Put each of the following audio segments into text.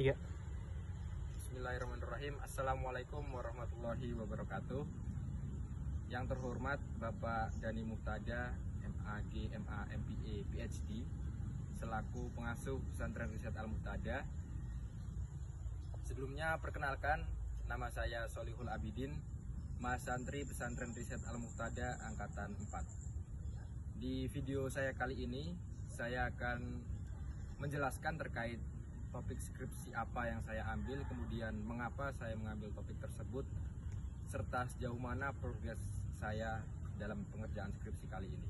3. Bismillahirrahmanirrahim. Assalamualaikum warahmatullahi wabarakatuh. Yang terhormat Bapak Dhani Muhtada, MAG, MA, MPA, PhD, selaku pengasuh Pesantren Riset Al-Muhtada. Sebelumnya perkenalkan, nama saya Solihul Abidin, Mahasantri Pesantren Riset Al-Muhtada Angkatan 4. Di video saya kali ini, saya akan menjelaskan terkait topik skripsi apa yang saya ambil, kemudian mengapa saya mengambil topik tersebut, serta sejauh mana progres saya dalam pengerjaan skripsi kali ini.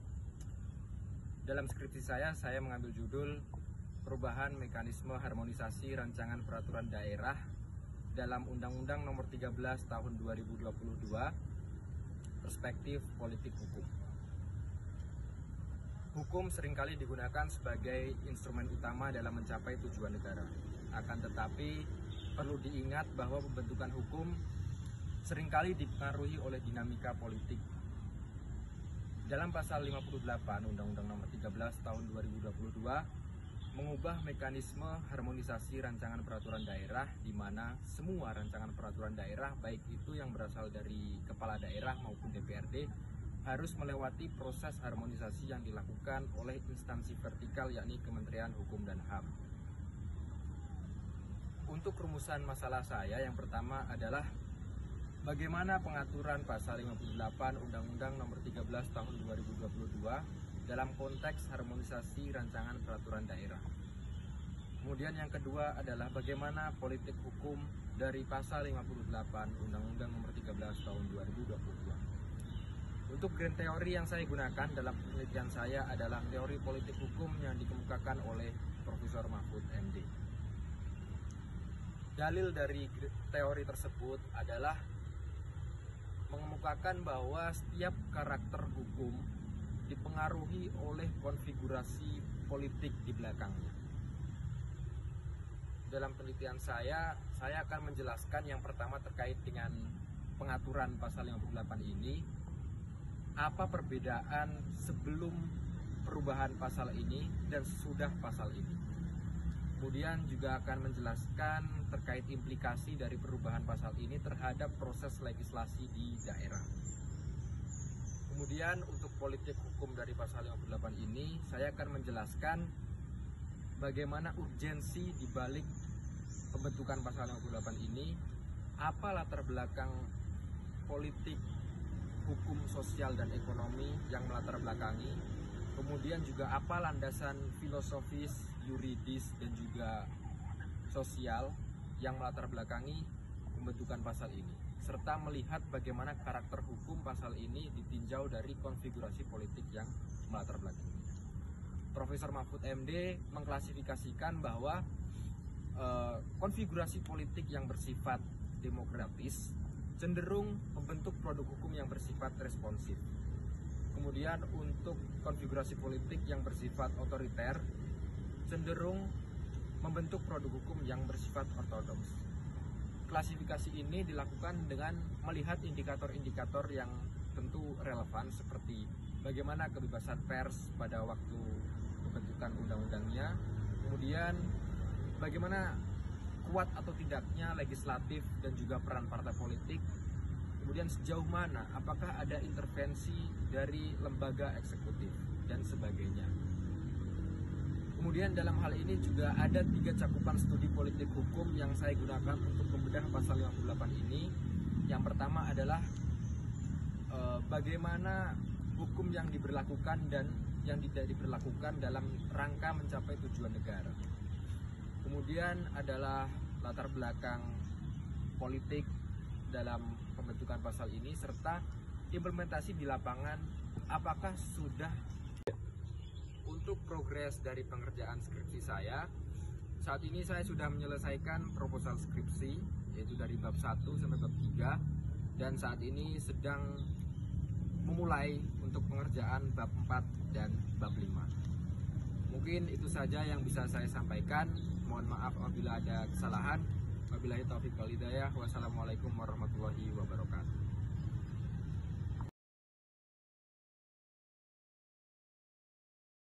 Dalam skripsi saya mengambil judul Perubahan Mekanisme Harmonisasi Rancangan Peraturan Daerah dalam Undang-Undang Nomor 13 Tahun 2022, Perspektif Politik Hukum. Hukum seringkali digunakan sebagai instrumen utama dalam mencapai tujuan negara. Akan tetapi, perlu diingat bahwa pembentukan hukum seringkali dipengaruhi oleh dinamika politik. Dalam pasal 58 Undang-Undang Nomor 13 Tahun 2022 mengubah mekanisme harmonisasi rancangan peraturan daerah, di mana semua rancangan peraturan daerah, baik itu yang berasal dari kepala daerah maupun DPRD, harus melewati proses harmonisasi yang dilakukan oleh instansi vertikal, yakni Kementerian Hukum dan HAM. Untuk rumusan masalah saya, yang pertama adalah bagaimana pengaturan pasal 58 Undang-Undang Nomor 13 Tahun 2022 dalam konteks harmonisasi rancangan peraturan daerah. Kemudian yang kedua adalah bagaimana politik hukum dari pasal 58 Undang-Undang Nomor 13 Tahun 2022. Untuk grand teori yang saya gunakan dalam penelitian saya adalah teori politik hukum yang dikemukakan oleh Profesor Mahfud MD. Dalil dari teori tersebut adalah mengemukakan bahwa setiap karakter hukum dipengaruhi oleh konfigurasi politik di belakangnya. Dalam penelitian saya akan menjelaskan yang pertama terkait dengan pengaturan pasal 58 ini. Apa perbedaan sebelum perubahan pasal ini dan sesudah pasal ini. Kemudian juga akan menjelaskan terkait implikasi dari perubahan pasal ini terhadap proses legislasi di daerah. Kemudian untuk politik hukum dari pasal 58 ini, saya akan menjelaskan bagaimana urgensi di balik pembentukan pasal 58 ini, apa latar belakang politik hukum sosial dan ekonomi yang melatar belakangi, kemudian juga apa landasan filosofis, yuridis, dan juga sosial yang melatar belakangi pembentukan pasal ini, serta melihat bagaimana karakter hukum pasal ini ditinjau dari konfigurasi politik yang melatar belakangi. Profesor Mahfud MD mengklasifikasikan bahwa konfigurasi politik yang bersifat demokratis cenderung membentuk produk hukum yang bersifat responsif. Kemudian untuk konfigurasi politik yang bersifat otoriter cenderung membentuk produk hukum yang bersifat ortodoks. Klasifikasi ini dilakukan dengan melihat indikator-indikator yang tentu relevan, seperti bagaimana kebebasan pers pada waktu pembentukan undang-undangnya, kemudian bagaimana kuat atau tidaknya legislatif dan juga peran partai politik, kemudian sejauh mana apakah ada intervensi dari lembaga eksekutif dan sebagainya. Kemudian dalam hal ini juga ada 3 cakupan studi politik hukum yang saya gunakan untuk membedah pasal 58 ini. Yang pertama adalah bagaimana hukum yang diberlakukan dan yang tidak diberlakukan dalam rangka mencapai tujuan negara. Kemudian adalah latar belakang politik dalam pembentukan pasal ini, serta implementasi di lapangan apakah sudah. Untuk progres dari pengerjaan skripsi saya, saat ini saya sudah menyelesaikan proposal skripsi, yaitu dari bab 1 sampai bab 3, dan saat ini sedang memulai untuk pengerjaan bab 4 dan bab 5. Mungkin itu saja yang bisa saya sampaikan. Mohon maaf apabila ada kesalahan. Wabillahi taufiq wal hidayah. Wassalamualaikum warahmatullahi wabarakatuh.